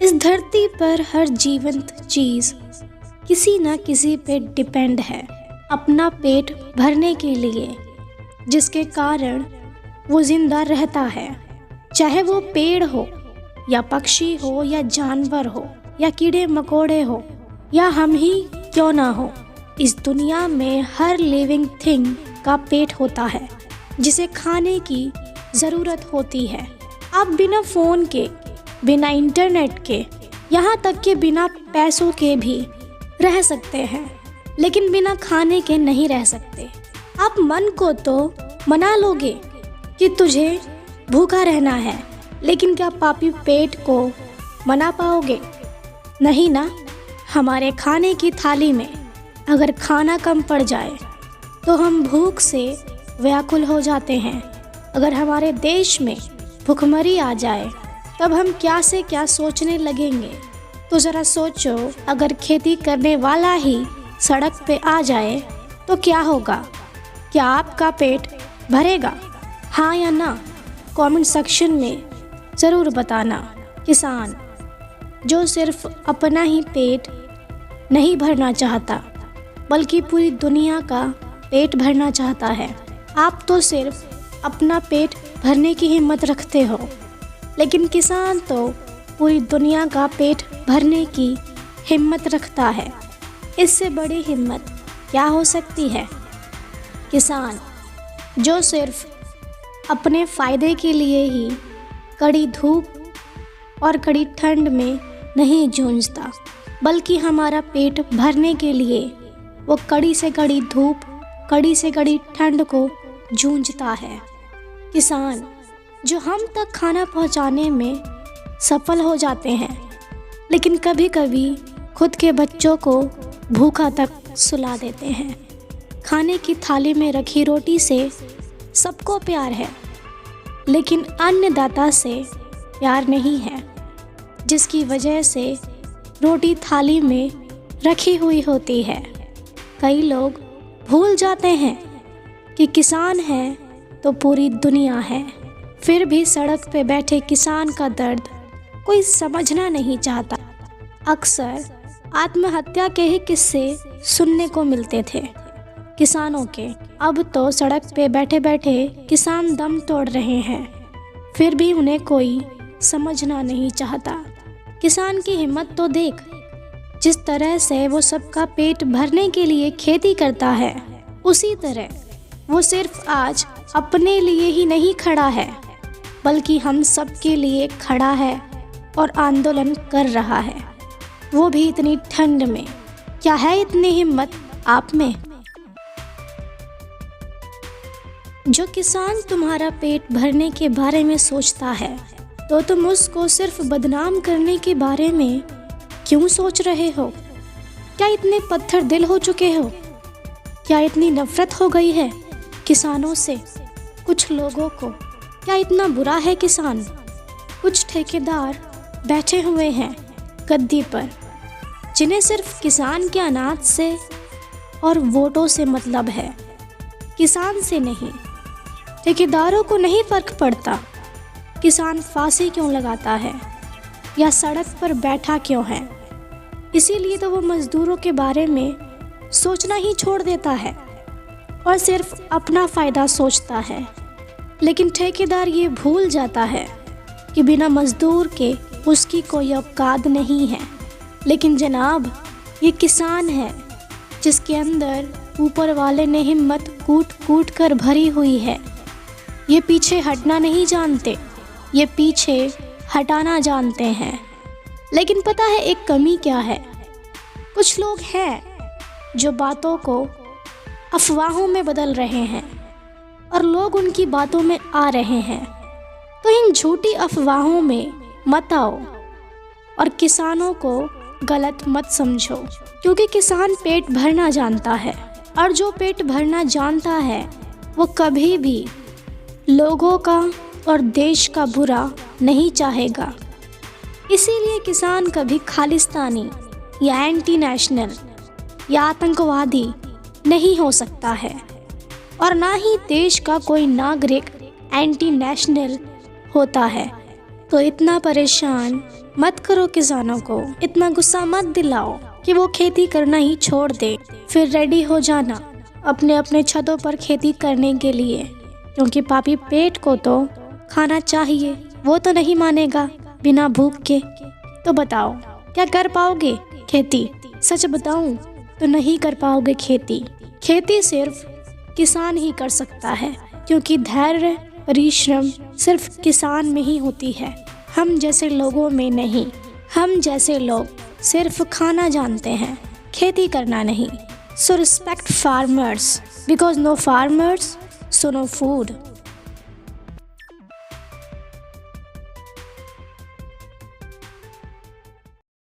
इस धरती पर हर जीवंत चीज किसी न किसी पे डिपेंड है अपना पेट भरने के लिए, जिसके कारण वो जिंदा रहता है। चाहे वो पेड़ हो या पक्षी हो या जानवर हो या कीड़े मकोड़े हो या हम ही क्यों ना हो, इस दुनिया में हर लिविंग थिंग का पेट होता है जिसे खाने की ज़रूरत होती है। आप बिना फ़ोन के, बिना इंटरनेट के, यहाँ तक कि बिना पैसों के भी रह सकते हैं, लेकिन बिना खाने के नहीं रह सकते। आप मन को तो मना लोगे कि तुझे भूखा रहना है, लेकिन क्या पापी पेट को मना पाओगे? नहीं ना। हमारे खाने की थाली में अगर खाना कम पड़ जाए तो हम भूख से व्याकुल हो जाते हैं। अगर हमारे देश में भुखमरी आ जाए तब हम क्या से क्या सोचने लगेंगे। तो ज़रा सोचो, अगर खेती करने वाला ही सड़क पे आ जाए तो क्या होगा? क्या आपका पेट भरेगा? हाँ या ना कमेंट सेक्शन में ज़रूर बताना। किसान जो सिर्फ अपना ही पेट नहीं भरना चाहता बल्कि पूरी दुनिया का पेट भरना चाहता है। आप तो सिर्फ अपना पेट भरने की हिम्मत रखते हो, लेकिन किसान तो पूरी दुनिया का पेट भरने की हिम्मत रखता है। इससे बड़ी हिम्मत क्या हो सकती है? किसान जो सिर्फ अपने फ़ायदे के लिए ही कड़ी धूप और कड़ी ठंड में नहीं जूझता, बल्कि हमारा पेट भरने के लिए वो कड़ी से कड़ी धूप, कड़ी से कड़ी ठंड को जूझता है। किसान जो हम तक खाना पहुंचाने में सफल हो जाते हैं, लेकिन कभी कभी खुद के बच्चों को भूखा तक सुला देते हैं। खाने की थाली में रखी रोटी से सबको प्यार है, लेकिन अन्नदाता से प्यार नहीं है, जिसकी वजह से रोटी थाली में रखी हुई होती है। कई लोग भूल जाते हैं कि किसान है तो पूरी दुनिया है। फिर भी सड़क पे बैठे किसान का दर्द कोई समझना नहीं चाहता। अक्सर आत्महत्या के ही किस्से सुनने को मिलते थे किसानों के। अब तो सड़क पे बैठे बैठे किसान दम तोड़ रहे हैं, फिर भी उन्हें कोई समझना नहीं चाहता। किसान की हिम्मत तो देख, जिस तरह से वो सबका पेट भरने के लिए खेती करता है, उसी तरह वो सिर्फ आज अपने लिए ही नहीं खड़ा है, बल्कि हम सब के लिए खड़ा है और आंदोलन कर रहा है, वो भी इतनी ठंड में। क्या है इतनी हिम्मत आप में? जो किसान तुम्हारा पेट भरने के बारे में सोचता है, तो तुम उसको सिर्फ बदनाम करने के बारे में क्यों सोच रहे हो? क्या इतने पत्थर दिल हो चुके हो? क्या इतनी नफरत हो गई है किसानों से? कुछ लोगों को क्या इतना बुरा है किसान? कुछ ठेकेदार बैठे हुए हैं गद्दी पर, जिन्हें सिर्फ किसान के अनाज से और वोटों से मतलब है, किसान से नहीं। ठेकेदारों को नहीं फर्क पड़ता किसान फांसी क्यों लगाता है या सड़क पर बैठा क्यों है। इसीलिए तो वो मजदूरों के बारे में सोचना ही छोड़ देता है और सिर्फ अपना फ़ायदा सोचता है। लेकिन ठेकेदार ये भूल जाता है कि बिना मजदूर के उसकी कोई औकात नहीं है। लेकिन जनाब, ये किसान है जिसके अंदर ऊपर वाले ने हिम्मत कूट कूट कर भरी हुई है। ये पीछे हटना नहीं जानते, ये पीछे हटाना जानते हैं। लेकिन पता है एक कमी क्या है? कुछ लोग हैं जो बातों को अफवाहों में बदल रहे हैं और लोग उनकी बातों में आ रहे हैं। तो इन झूठी अफवाहों में मत आओ और किसानों को गलत मत समझो, क्योंकि किसान पेट भरना जानता है, और जो पेट भरना जानता है वो कभी भी लोगों का और देश का बुरा नहीं चाहेगा। इसीलिए किसान कभी खालिस्तानी या एंटी नेशनल या आतंकवादी नहीं हो सकता है, और ना ही देश का कोई नागरिक एंटी नेशनल होता है। तो इतना परेशान मत करो किसानों को इतना गुस्सा मत दिलाओ कि वो खेती करना ही छोड़ दे। फिर रेडी हो जाना अपने अपने छतों पर खेती करने के लिए, क्योंकि पापी पेट को तो खाना चाहिए। वो तो नहीं मानेगा बिना भूख के। तो बताओ क्या कर पाओगे खेती? सच बताऊं तो नहीं कर पाओगे खेती। खेती सिर्फ किसान ही कर सकता है, क्योंकि धैर्य परिश्रम सिर्फ किसान में ही होती है, हम जैसे लोगों में नहीं। हम जैसे लोग सिर्फ खाना जानते हैं, खेती करना नहीं। So respect farmers, because no farmers so no food.